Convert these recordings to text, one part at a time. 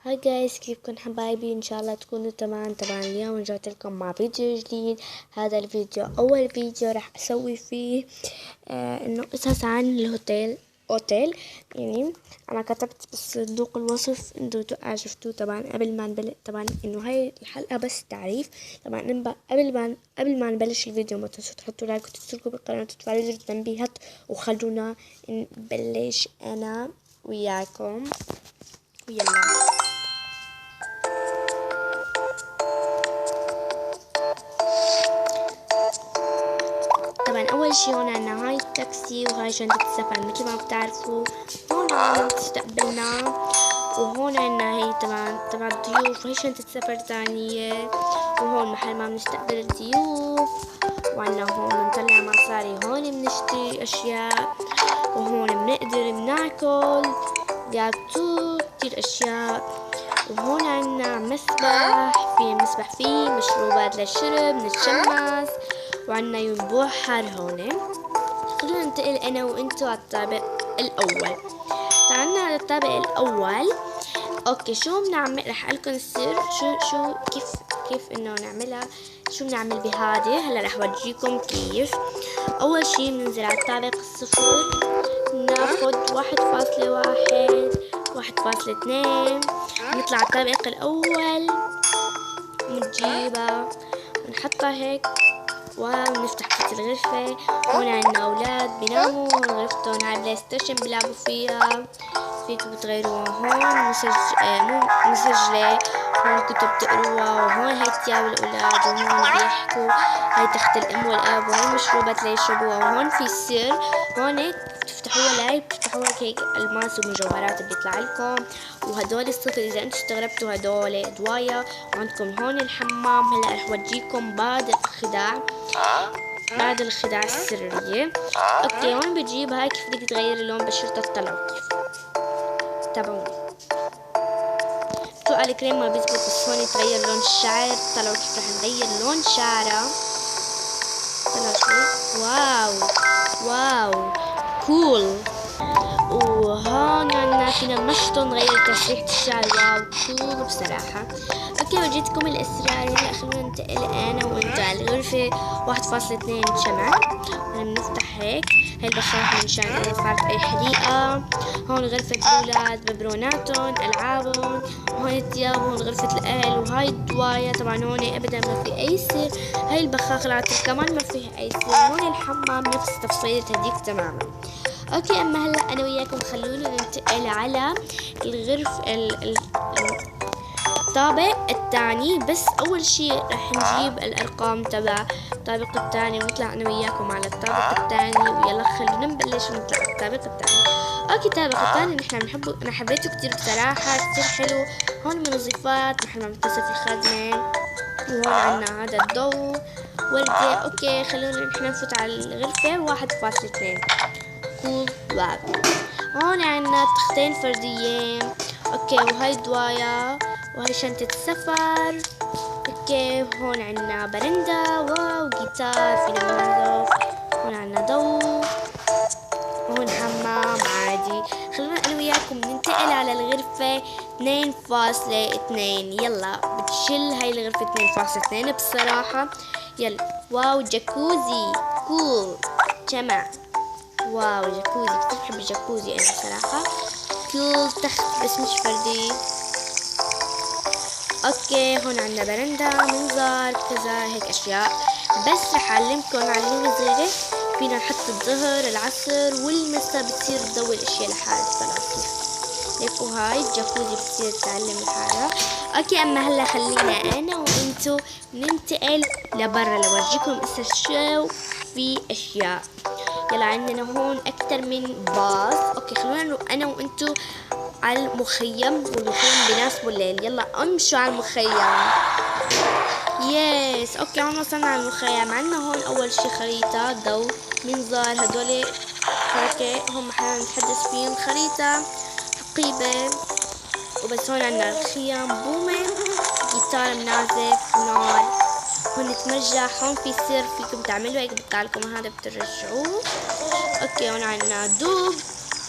هاي جايز، كيفكن حبايبي؟ ان شاء الله تكونوا تمام. طبعا اليوم رجعت لكم مع فيديو جديد. هذا الفيديو اول فيديو راح اسوي فيه انه قصص عن اوتيل. يعني انا كتبت بصندوق الوصف انتوا شفتوه طبعا قبل ما نبلش. طبعا انه هاي الحلقة بس تعريف. طبعا قبل ما نبلش الفيديو ما تنسوا تحطوا لايك وتشتركوا بالقناة وتفعلوا زر التنبيهات وخلونا نبلش انا وياكم. ويلا. طبعا اول شي هون عنا هاي التاكسي وهاي شنطة السفر مثل ما بتعرفوا. هون عنا تستقبلنا، وهون عنا هي طبعا الضيوف، وهي شنطة سفر ثانية، وهون محل ما بنستقبل الضيوف. وعنا هون بنطلع مصاري، هون بنشتري اشياء، وهون بنقدر بناكل جاتو كتير اشياء. وهون عنا مسبح فيه مشروبات للشرب نتشمس، وعنا ينبوع حار هون. خلونا ننتقل انا وانتو على الطابق الاول. تعالنا على الطابق الاول. اوكي، شو بنعمل؟ رح اقلكن السر شو كيف انه نعملها. شو بنعمل بهذه هلا؟ رح ورجيكم كيف. اول شي بننزل على الطابق الصفر، ناخد 1.1 1.2، نطلع على الطابق الاول، نجيبها ونحطها هيك ونفتح فتحة الغرفة. هون عنا أولاد بيناموا، هون غرفتهم هاي بلاي ستيشن بيلعبوا فيها، فيكم تغيروها. هون مسجلة، هون كتب تقروها، وهون هاي تياب الأولاد، وهون بيحكوا، هاي تخت الأم والأب، وهي مشروبات ليشربوها. وهون في سر، هون بتفتحوها لايف، بتفتحوها هيك ألماس ومجوهرات بيطلع لكم. وهدول الصفر إذا أنتم استغربتوا هدول دوايا. وعندكم هون الحمام. هلا رح وجيكم بعد الخداع السرية. اوكي، هون بجيب هاي كيف بدك تغيري لون بشرتها. طلعوا كيف، تابعوني. سؤال الكريم ما بيزبط، بس هون تغير لون الشعر. طلعوا كيف رح نغير لون شعرها. طلعوا شوي. واو كول. وهون عنا فينا نمشطه نغير تسريحة الشعر. واو كول بصراحة. اوكي، وجيتكم الاسرار. هلا خلونا ننتقل انا وانتو على الغرفة 1.2 شمع. هلا بنفتح هيك. هاي البخاخ منشان اذا صارت اي حريقة. هون غرفة الاولاد، ببروناتهم، العابهم، وهون الثياب، وهون غرفة الاهل، وهاي الدواية. طبعا هون ابدا ما في اي سر. هاي البخاخ العطر كمان ما فيها اي سر. هون الحمام نفس تفصيلة هديك تماما. اوكي، اما هلا انا وياكم خلونا ننتقل على الطابق الثاني. بس اول شي رح نجيب الارقام تبع الطابق الثاني ونطلع انا وياكم على الطابق الثاني. ويلا خلونا نبلش ونطلع على الطابق الثاني. اوكي، الطابق الثاني نحن بنحبه، انا حبيته كتير بصراحة، كتير حلو. هون منظفات محل ما بتصف الخدمة، وهون عنا هذا الضوء وردة. اوكي، خلونا نحن نفوت على الغرفة 1.2. كول. واو. هون عنا تختين فرديين. اوكي، وهاي دوايا، وهاي شنطة سفر. اوكي، هون عنا برندة. واو، جيتار فينا ننظف. هون عنا ضوء، هون حمام عادي. خلونا انا وياكم ننتقل على الغرفة 2.2. يلا بتشل هاي الغرفة 2.2 بصراحة. يلا. واو، جاكوزي كول جماعة. واو، جاكوزي كتير بحب الجاكوزي انا بصراحة. كول. تخت بس مش فردي. اوكي، هون عنا برندة، منظار، كذا هيك اشياء. بس رح اعلمكم علمة صغيرة. فينا نحط الظهر، العصر، والمسا بتصير تضوي الاشياء لحالها. طلعوا كيف هيك. وهاي الجاكوزي بتصير تتعلم لحالها. اوكي، اما هلا خلينا انا وانتو ننتقل لبرا لورجيكم اسا شو في اشياء. يلا، عندنا هون اكتر من باص. اوكي، خلونا نروح انا وانتو على المخيم، والمخيم بيناسبوا الليل. يلا امشوا على المخيم. يس. اوكي، هون وصلنا على المخيم. عندنا هون اول شي خريطة، ضوء، منظار. هدول هيك هم حنا نتحدث فيهم. خريطة، حقيبة، وبس. هون عندنا الخيام، بومة، جيتار منعزف، نار. هون تمرجح. هون في سر فيكم تعملوا هيك، بيطلع لكم هذا بترجعوه. اوكي، هون عنا دوب،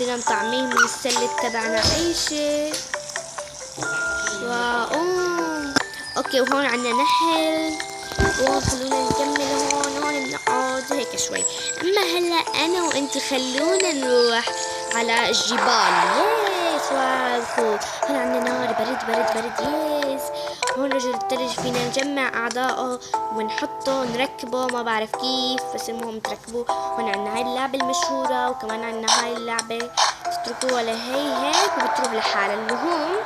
بدنا نطعميه من السلة تبعنا اي شيء. اوكي وهون عنا نحل، وهون خلونا نكمل هون بنقعد هيك شوي. اما هلا انا وانتي خلونا نروح على الجبال. يس واو كول. هون عنا نار برد برد برد. يس هون رجل الثلج فينا نجمع اعضائه ونحطه نركبه، ما بعرف كيف بس المهم تركبوه. هون عنا هاي اللعبة المشهورة، وكمان عنا هاي اللعبة تتركوها لهي هيك وبتروح لحالها. المهم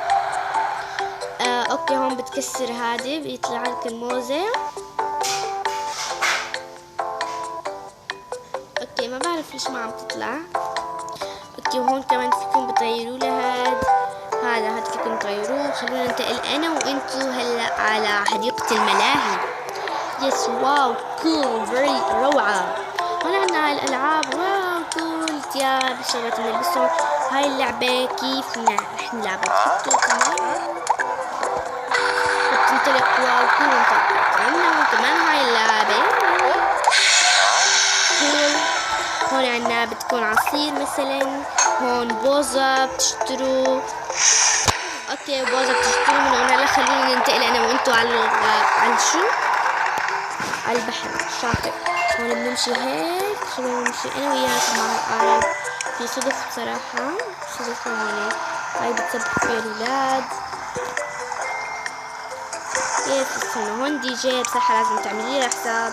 اوكي هون بتكسر هادي بيطلع لك الموزة. اوكي ما بعرف ليش ما عم تطلع. اوكي وهون كمان فيكم بتغيروا لهاد هذا فيكم تغيروه. خلونا ننتقل انا وانتو هلا على حديقة الملاهي. يس واو كول فيري روعة. هون عنا هاي الالعاب واو كول، ثياب شغلات بنلبسهم. هاي اللعبة كيف رح نلعبها، بتحطوا كمان بتنطلق واو كول ونطلق عنا كمان هاي اللعبة كول. هون عنا بتكون عصير مثلا، هون بوظة بتشتروا. اوكي بوظة بتشتروا من هون. هلا خلونا ننتقل انا وانتو على شو، على البحر الشاطئ. هون بنمشي هيك، خلونا نمشي انا وياكم مع القارب. في صدف بصراحة، صدف هون هاي بتسبح فيها الاولاد. يس استنوا هون دي جي بصراحة لازم تعملي له حساب.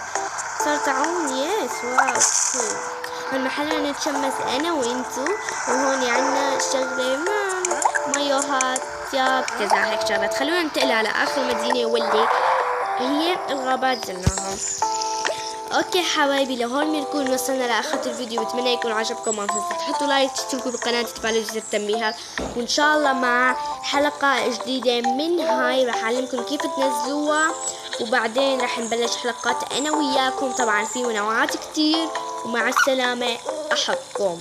صار تعاون. يس واو كول. هون محلنا نتشمس انا وانتو، وهون عنا شغلة مايوهات ثياب كذا هيك شغلات. خلونا ننتقل على اخر مدينة واللي هي الغابات زرناها. اوكي حبايبي لهون بنكون وصلنا لاخر الفيديو. بتمنى يكون عجبكم. ما تنسوا تحطوا لايك، تشتركوا بالقناة، تفعلوا زر التنبيهات، وان شاء الله مع حلقة جديدة من هاي راح اعلمكم كيف تنزلوها، وبعدين راح نبلش حلقات انا وياكم. طبعا في منوعات كتير، ومع السلامة احبكم.